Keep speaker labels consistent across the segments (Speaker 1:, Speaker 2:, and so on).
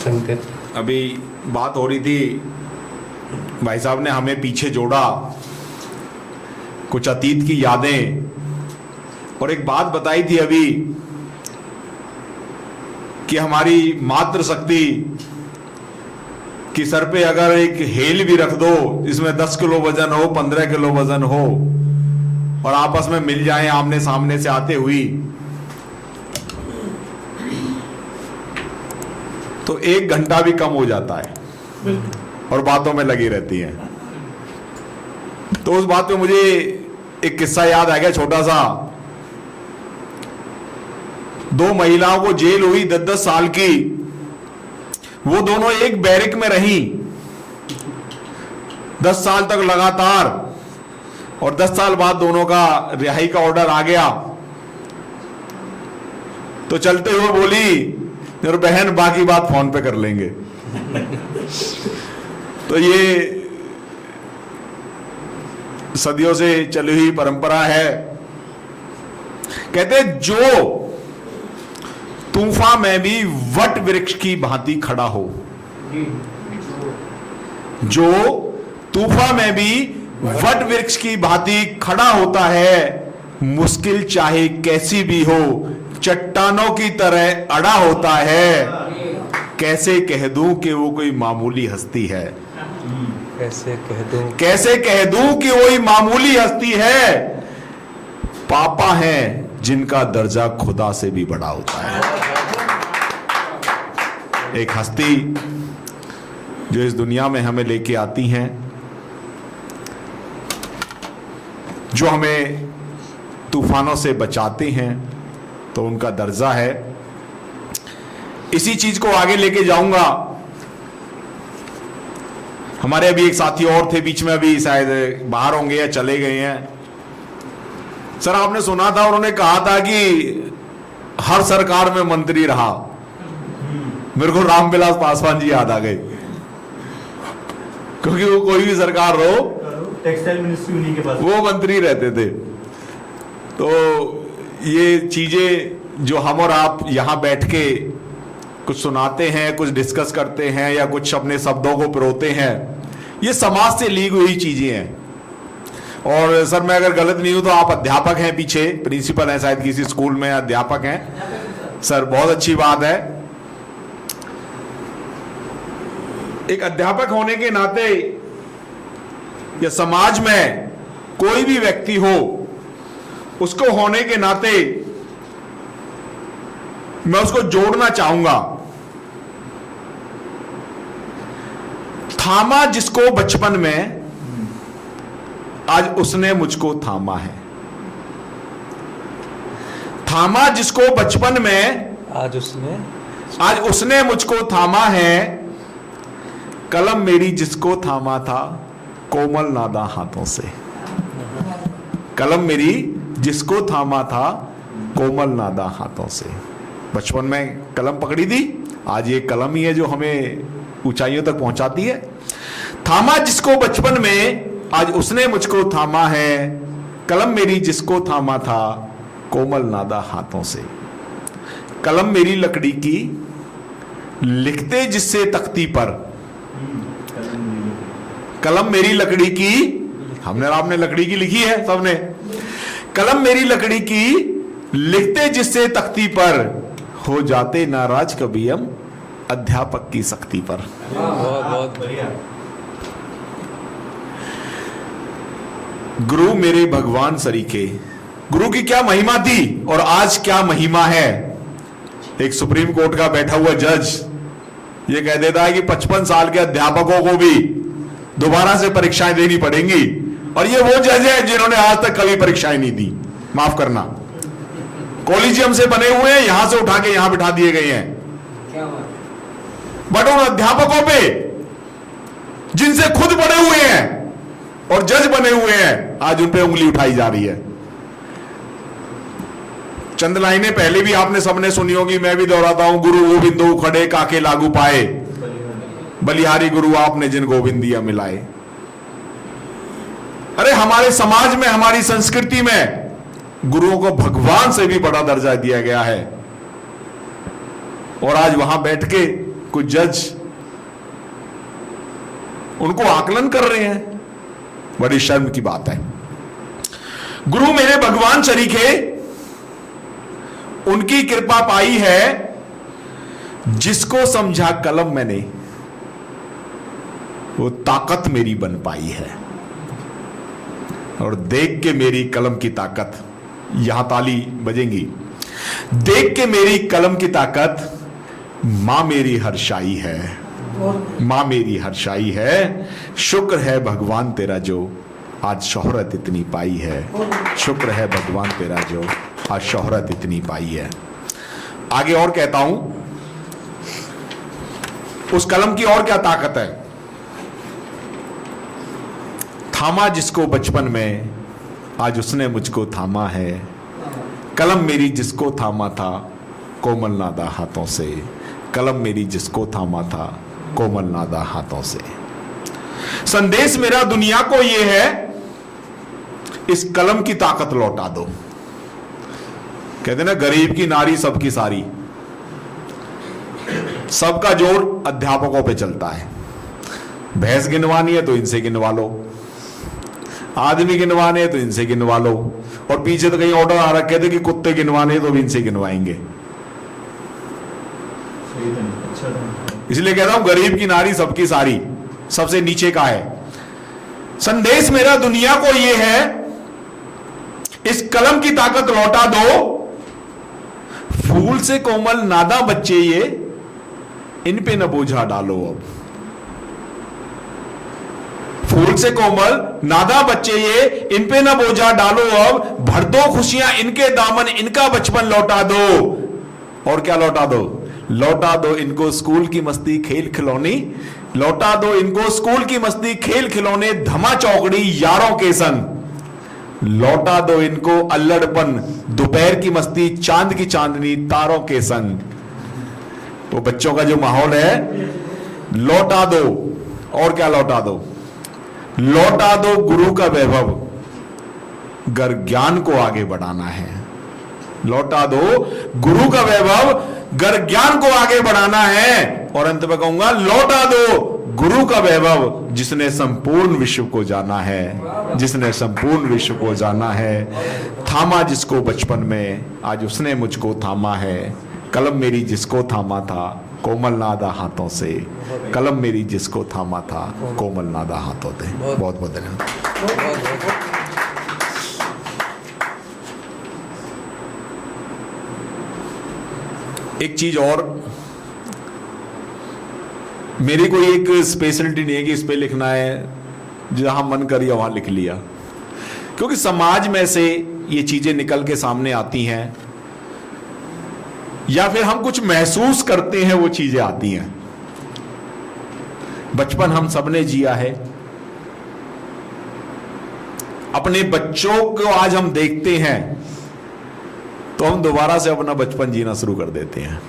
Speaker 1: संकेत।
Speaker 2: अभी बात हो रही थी, भाई साहब ने हमें पीछे जोड़ा, कुछ अतीत की यादें, और एक बात बताई थी अभी कि हमारी मातृशक्ति कि सर पे अगर एक हेल भी रख दो, इसमें 10 किलो वजन हो, 15 किलो वजन हो, और आपस में मिल जाएं आमने सामने से आते हुई, तो 1 घंटा भी कम हो जाता है और बातों में लगी रहती हैं। तो उस बात पे मुझे एक किस्सा याद आ गया छोटा सा। 2 महिलाओं को जेल हुई 10-10 साल की, वो दोनों एक बैरक में रहीं 10 साल तक लगातार, और 10 साल बाद दोनों का रिहाई का ऑर्डर आ गया। तो चलते हुए बोली, और बहन बाकी बात फोन पे कर लेंगे। तो ये सदियों से चली हुई परंपरा है। कहते जो तूफान में भी वट वृक्ष की भांति खड़ा हो, जो तूफान में भी वट वृक्ष की भांति खड़ा होता है, मुश्किल चाहे कैसी भी हो चट्टानों की तरह अड़ा होता है। कैसे कह दूं कि वो कोई मामूली हस्ती है,
Speaker 1: कैसे कह दूं
Speaker 2: कि वही मामूली हस्ती है। पापा हैं जिनका दर्जा खुदा से भी बड़ा होता है। एक हस्ती जो इस दुनिया में हमें लेके आती हैं, जो हमें तूफानों से बचाते हैं, तो उनका दर्जा है। इसी चीज को आगे लेके जाऊंगा। हमारे अभी एक साथी और थे बीच में, अभी शायद बाहर होंगे या चले गए हैं। सर आपने सुना था, उन्होंने कहा था कि हर सरकार में मंत्री रहा। मेरे को रामविलास पासवान जी याद आ गए, क्योंकि वो कोई भी सरकार हो,
Speaker 3: टेक्सटाइल मिनिस्ट्री उन्हीं के पास,
Speaker 2: वो मंत्री रहते थे। तो ये चीजें जो हम और आप यहाँ बैठ के कुछ सुनाते हैं, कुछ डिस्कस करते हैं, या कुछ अपने शब्दों को पिरोते हैं, ये समाज से ली हुई चीजें हैं। और सर मैं अगर गलत नहीं हूं तो आप अध्यापक हैं, पीछे प्रिंसिपल हैं शायद किसी स्कूल में, अध्यापक हैं सर, बहुत अच्छी बात है। एक अध्यापक होने के नाते, या समाज में कोई भी व्यक्ति हो, उसको होने के नाते मैं उसको जोड़ना चाहूंगा। थामा जिसको बचपन में, आज उसने मुझको थामा है। थामा जिसको बचपन में,
Speaker 1: आज
Speaker 2: उसने मुझको थामा है। कलम मेरी जिसको थामा था, कोमल नादा हाथों से। कलम मेरी जिसको थामा था, कोमल नादा हाथों से। बचपन में कलम पकड़ी थी, आज ये कलम ही है जो हमें ऊंचाइयों तक पहुंचाती है। थामा जिसको बचपन में, आज उसने मुझको थामा है। कलम मेरी जिसको थामा था, कोमल नादा हाथों से। कलम मेरी लकड़ी की, लिखते जिससे तख्ती पर। कलम मेरी लकड़ी की, हमने आपने लकड़ी की लिखी है सबने। कलम मेरी लकड़ी की, लिखते जिससे तख्ती पर, हो जाते नाराज कभी हम अध्यापक की सख्ती पर।
Speaker 1: बहुत
Speaker 3: बढ़िया।
Speaker 2: गुरु मेरे भगवान सरीखे। गुरु की क्या महिमा थी और आज क्या महिमा है। एक सुप्रीम कोर्ट का बैठा हुआ जज ये कह देता है कि 55 साल के अध्यापकों को भी दोबारा से परीक्षाएं देनी पड़ेंगी, और ये वो जज है जिन्होंने आज तक कभी परीक्षाएं नहीं दी। माफ करना, कॉलेजियम से बने हुए हैं, यहां से उठा के यहां बिठा दिए गए हैं। बट उन अध्यापकों पे जिनसे खुद बने हुए हैं और जज बने हुए हैं, आज उन पे उंगली उठाई जा रही है। चंद लाइनें पहले भी आपने सबने सुनी होगी, मैं भी दोहराता हूं। गुरु गोविंदो खड़े काके लागू पाए, बलिहारी गुरु आपने जिन गोविंद दिया मिलाए। अरे हमारे समाज में, हमारी संस्कृति में गुरुओं को भगवान से भी बड़ा दर्जा दिया गया है, और आज वहां बैठ के कुछ जज उनको आकलन कर रहे हैं। बड़ी शर्म की बात है। गुरु मेरे भगवान शरीके, उनकी कृपा पाई है, जिसको समझा कलम मैंने वो ताकत मेरी बन पाई है। और देख के मेरी कलम की ताकत, यहां ताली बजेंगी, देख के मेरी कलम की ताकत मां मेरी हर्षाई है, मां मेरी हर्षाई है। शुक्र है भगवान तेरा जो आज शोहरत इतनी पाई है, शुक्र है भगवान तेरा जो आज शोहरत इतनी पाई है। आगे और कहता हूं, उस कलम की और क्या ताकत है। थामा जिसको बचपन में, आज उसने मुझको थामा है। कलम मेरी जिसको थामा था, कोमल नादा हाथों से। कलम मेरी जिसको थामा था, कोमल नादा हाथों से। संदेश मेरा दुनिया को यह है, इस कलम की ताकत लौटा दो। कहते ना, गरीब की नारी सबकी सारी। सबका जोर अध्यापकों पे चलता है। भैंस गिनवानी है तो इनसे गिनवा लो, आदमी गिनवाने हैं तो इनसे गिनवा लो, और पीछे तो कहीं ऑर्डर आ रखे थे कि कुत्ते गिनवाने तो भी इनसे गिनवाएंगे। इसलिए कहता हूं, गरीब की नारी सबकी सारी, सबसे नीचे का है। संदेश मेरा दुनिया को यह है, इस कलम की ताकत लौटा दो। फूल से कोमल नादा बच्चे ये, इन पे न बोझा डालो अब। फूल से कोमल नादा बच्चे ये, इन पे न बोझा डालो अब। भर दो खुशियां इनके दामन, इनका बचपन लौटा दो। और क्या लौटा दो? लौटा दो इनको स्कूल की मस्ती खेल खिलौनी, लौटा दो इनको स्कूल की मस्ती खेल खिलौने, धमा चौकड़ी यारों के संग। लौटा दो इनको अल्लड़पन, दोपहर की मस्ती चांद की चांदनी तारों के संग। वो बच्चों का जो माहौल है लौटा दो। और क्या लौटा दो? लौटा दो गुरु का वैभव, गर ज्ञान को आगे बढ़ाना है। लौटा दो गुरु का वैभव, गर ज्ञान को आगे बढ़ाना है। और अंत में कहूंगा, लौटा दो गुरु का वैभव, जिसने संपूर्ण विश्व को जाना है, जिसने संपूर्ण विश्व को जाना है। थामा जिसको बचपन में, आज उसने मुझको थामा है। कलम मेरी जिसको थामा था, कोमल नादा हाथों से। कलम मेरी जिसको थामा था, कोमल नादा हाथों से। बहुत बहुत धन्यवाद। एक चीज और, मेरी कोई एक स्पेशलिटी नहीं है कि इस पे लिखना है, जहां मन करिया वहां लिख लिया। क्योंकि समाज में से ये चीजें निकल के सामने आती हैं, या फिर हम कुछ महसूस करते हैं वो चीजें आती हैं। बचपन हम सबने जिया है, अपने बच्चों को आज हम देखते हैं तो हम दोबारा से अपना बचपन जीना शुरू कर देते हैं।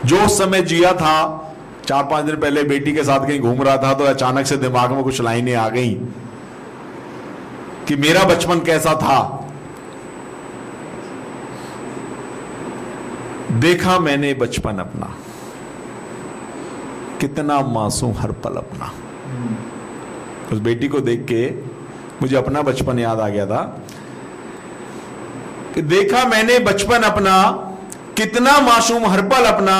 Speaker 2: जो उस समय जिया था, 4-5 दिन पहले बेटी के साथ कहीं घूम रहा था तो अचानक से दिमाग में कुछ लाइनें आ गई कि मेरा बचपन कैसा था। देखा मैंने बचपन अपना, कितना मासूम हर पल अपना। उस बेटी को देख के मुझे अपना बचपन याद आ गया था कि देखा मैंने बचपन अपना, कितना मासूम हर पल अपना।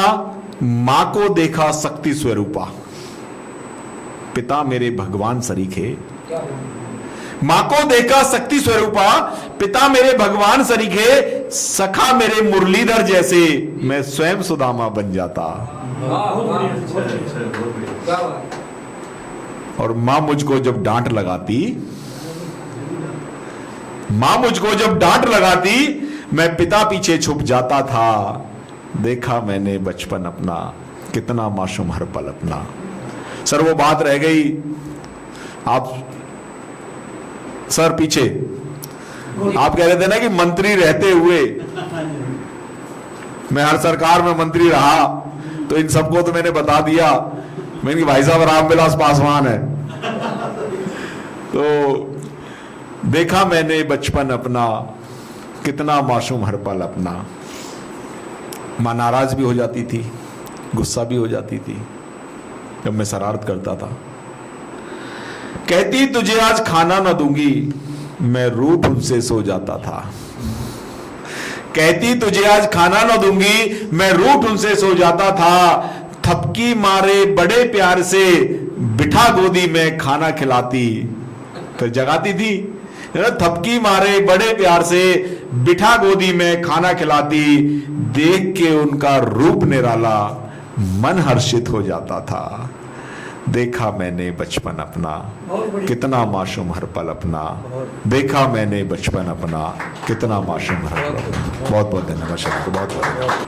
Speaker 2: मां को देखा शक्ति स्वरूपा, पिता मेरे भगवान सरीखे। मां को देखा शक्ति स्वरूपा, पिता मेरे भगवान सरीखे। सखा मेरे मुरलीधर जैसे, मैं स्वयं सुदामा बन जाता। और मां मुझको जब डांट लगाती, मां मुझको जब डांट लगाती, मैं पिता पीछे छुप जाता था। देखा मैंने बचपन अपना, कितना मासूम हर पल अपना। सर वो बात रह गई, आप सर पीछे आप कह रहे थे ना कि मंत्री रहते हुए, मैं हर सरकार में मंत्री रहा, तो इन सबको तो मैंने बता दिया। मैंने भाई साहब रामविलास पासवान है। तो देखा मैंने बचपन अपना, कितना मासूम हर पल अपना। मां नाराज भी हो जाती थी, गुस्सा भी हो जाती थी जब मैं शरारत करता था। कहती तुझे आज खाना न दूंगी, मैं रूठ उनसे सो जाता था। कहती तुझे आज खाना न दूंगी, मैं रूठ उनसे सो जाता था। थपकी मारे बड़े प्यार से बिठा गोदी में खाना खिलाती, फिर जगाती थी। थपकी मारे बड़े प्यार से बिठा गोदी में खाना खिलाती, देख के उनका रूप निराला मन हर्षित हो जाता था। देखा मैंने बचपन अपना कितना मासूम हर पल अपना, देखा मैंने बचपन अपना कितना मासूम हर पल अपना। बहुत बहुत धन्यवाद, बहुत बहुत